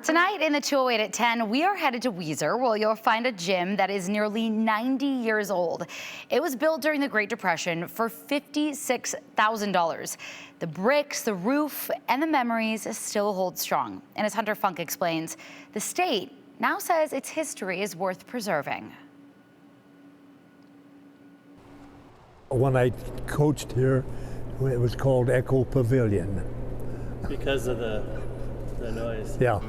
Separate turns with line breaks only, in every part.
Tonight in the 208 at 10, we are headed to Weiser, where you'll find a gym that is nearly 90 years old. It was built during the Great Depression for $56,000. The bricks, the roof, and the memories still hold strong. And as Hunter Funk explains, the state now says its history is worth preserving.
When I coached here, it was called Echo Pavilion.
Because of the noise.
Yeah.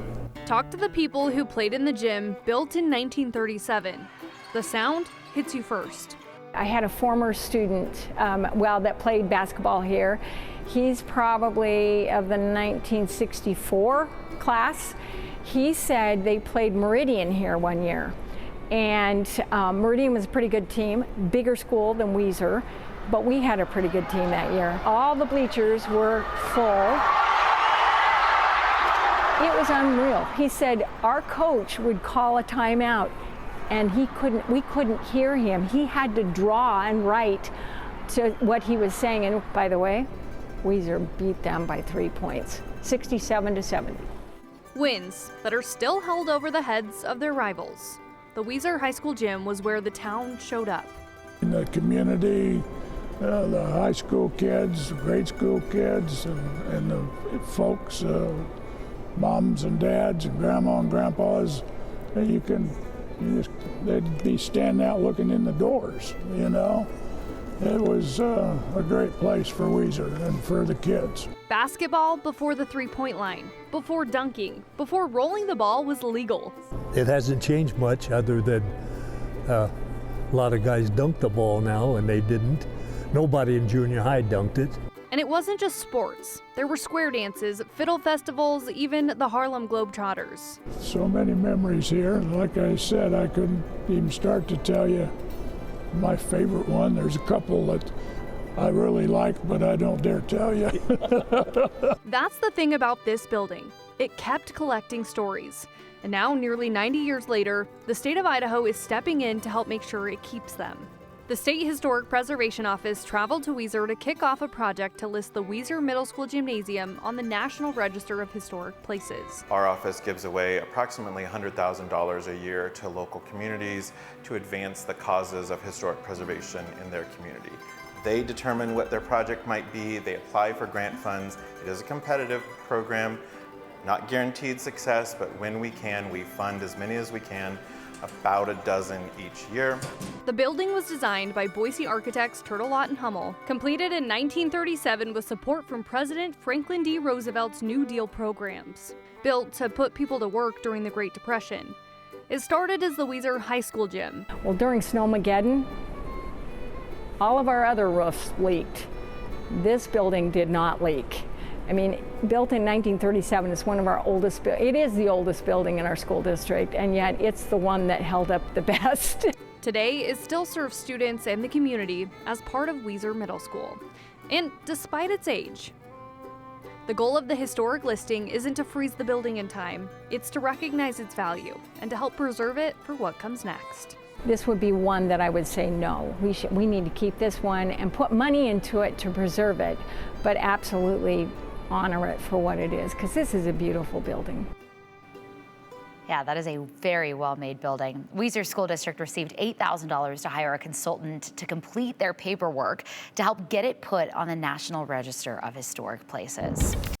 Talk to the people who played in the gym, built in 1937. The sound hits you first.
I had a former student, that played basketball here. He's probably of the 1964 class. He said they played Meridian here one year. And Meridian was a pretty good team, bigger school than Weiser, but we had a pretty good team that year. All the bleachers were full. It was unreal. He said our coach would call a timeout and we couldn't hear him. He had to draw and write to what he was saying. And by the way, Weiser beat them by 3 points, 67-70.
Wins that are still held over the heads of their rivals. The Weiser High School gym was where the town showed up.
In the community, the high school kids, grade school kids, and the folks, moms and dads and grandma and grandpas, they'd be standing out looking in the doors, you know. It was a great place for Weiser and for the kids.
Basketball before the three-point line, before dunking, before rolling the ball was legal.
It hasn't changed much other than a lot of guys dunk the ball now, and they didn't. Nobody in junior high dunked it.
And it wasn't just sports. There were square dances, fiddle festivals, even the Harlem Globetrotters.
So many memories here. Like I said, I couldn't even start to tell you my favorite one. There's a couple that I really like, but I don't dare tell you.
That's the thing about this building. It kept collecting stories. And now, nearly 90 years later, the state of Idaho is stepping in to help make sure it keeps them. The State Historic Preservation Office traveled to Weiser to kick off a project to list the Weiser Middle School Gymnasium on the National Register of Historic Places.
Our office gives away approximately $100,000 a year to local communities to advance the causes of historic preservation in their community. They determine what their project might be, they apply for grant funds. It is a competitive program, not guaranteed success, but when we can, we fund as many as we can, about a dozen each year.
The building was designed by Boise architects Turtle Lot and Hummel, completed in 1937 with support from President Franklin D. Roosevelt's New Deal programs. Built to put people to work during the Great Depression. It started as the Weiser High School gym.
Well, during Snowmageddon, all of our other roofs leaked. This building did not leak. I mean, built in 1937, it's one of our oldest, it is the oldest building in our school district, and yet it's the one that held up the best.
Today, it still serves students and the community as part of Weiser Middle School. And despite its age, the goal of the historic listing isn't to freeze the building in time, it's to recognize its value and to help preserve it for what comes next.
This would be one that I would say no. We need to keep this one and put money into it to preserve it, but absolutely honor it for what it is, because this is a beautiful building.
Yeah, that is a very well-made building. Weiser School District received $8,000 to hire a consultant to complete their paperwork to help get it put on the National Register of Historic Places.